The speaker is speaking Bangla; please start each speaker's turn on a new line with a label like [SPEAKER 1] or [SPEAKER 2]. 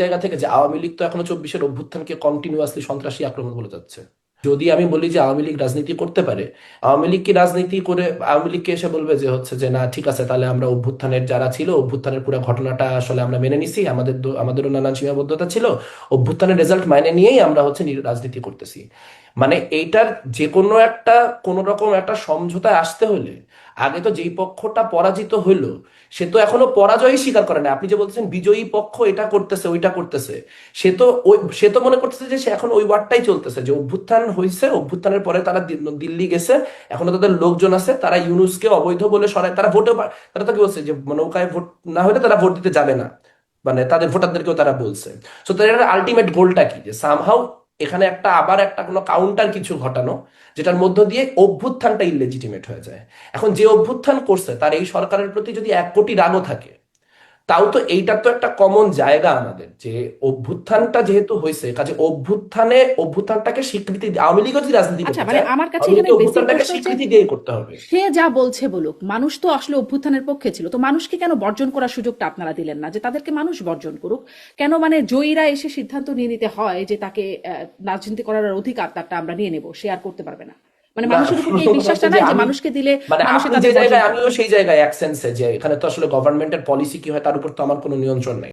[SPEAKER 1] জায়গা থেকে যে আওয়ামী লীগ তো এখনো 24-এর অভ্যুত্থানকে কন্টিনিউয়াসলি সন্ত্রাসী আক্রমণ বলে যাচ্ছে। যদি আমি বলি যে আওয়ামী লীগ রাজনীতি করতে পারে, আওয়ামী লীগ কি রাজনীতি করে আওয়ামী লীগকে এসে বলবে যে হচ্ছে যে না ঠিক আছে তাহলে আমরা অভ্যুত্থানের যারা ছিল অভ্যুত্থানের পুরো ঘটনাটা আসলে আমরা মেনে নিছি, আমাদেরও নানান সীমাবদ্ধতা ছিল, অভ্যুত্থানের রেজাল্ট মানে নিয়েই আমরা হচ্ছে রাজনীতি করতেছি। মানে এইটার যে কোনো একটা কোন রকম একটা সমঝোতায় আসতে হলে আগে তো যেই পক্ষটা পরাজিত হইলো সে তো এখনো পরাজয়ই স্বীকার করে না। আপনি যে বলছেন বিজয়ী পক্ষ এটা করতেছে ওইটা করতেছে, সে তো মনে করতেছে যে সে এখন ওই ওয়ার্ডটাই চলতেছে যে অভ্যুত্থান হয়েছে, অভ্যুত্থানের পরে তারা দিল্লি গেছে, এখনো তাদের লোকজন আছে, তারা ইউনূসকে অবৈধ বলে সরায়, তারা ভোটে তারা তো কি বলছে যে নৌকায় ভোট না হলে তারা ভোট দিতে যাবে না, মানে তাদের ভোটারদেরকেও তারা বলছে। সো তাদের আলটিমেট গোলটা কি, যে সামহাউ এখানে আবার একটা কোনো কাউন্টার কিছু ঘটানো যেটার মধ্য দিয়ে অভ্যুত্থানটা ইললেজিটিমেট হয়ে যায়। এখন যে অভ্যুত্থান করছে তার এই সরকারের প্রতি যদি 1 কোটি রাগও থাকে, তাও তো এইটা তো একটা কমন জায়গা আমাদের, যে অভ্যুত্থানটা যেহেতু হয়েছে কাজে অভ্যুত্থানটাকে স্বীকৃতি আওয়ামী লীগও যদি রাজনীতি
[SPEAKER 2] আচ্ছা,
[SPEAKER 1] করতে
[SPEAKER 2] মানে
[SPEAKER 1] চায়
[SPEAKER 2] আমার কাছে
[SPEAKER 1] আওয়ামী
[SPEAKER 2] এখানে
[SPEAKER 1] লীগকে
[SPEAKER 2] বেসিক
[SPEAKER 1] অভ্যুত্থানটাকে
[SPEAKER 2] প্রশ্ন হচ্ছে,
[SPEAKER 1] স্বীকৃতি দিয়ে করতে হবে।
[SPEAKER 2] সে যা বলছে বলুক, মানুষ তো আসলে অভ্যুত্থানের পক্ষে ছিল, তো মানুষকে কেন বর্জন করার সুযোগটা আপনারা দিলেন না, যে তাদেরকে মানুষ বর্জন করুক? কেন মানে জয়ীরা এসে সিদ্ধান্ত নিয়ে নিতে হয় যে তাকে রাজনীতি করার অধিকার তারটা আমরা নিয়ে নেব, সে আর করতে পারবে না? মানে
[SPEAKER 1] না,
[SPEAKER 2] মানুষের উপর কি এই
[SPEAKER 1] প্রথম কথা হচ্ছে
[SPEAKER 2] বিশ্বাসটা
[SPEAKER 1] যে
[SPEAKER 2] নাই যে
[SPEAKER 1] আমি,
[SPEAKER 2] মানুষকে দিলে
[SPEAKER 1] মানে
[SPEAKER 2] মানুষে
[SPEAKER 1] আপনি যে
[SPEAKER 2] তাদের বর্জন
[SPEAKER 1] জায়গায়
[SPEAKER 2] করবে?
[SPEAKER 1] আমিও সেই জায়গায় এক সেন্সে যে এখানে তো আসলে গভর্নমেন্টের পলিসি কি হয় তার উপর তো আমার কোনো নিয়ন্ত্রণ নাই।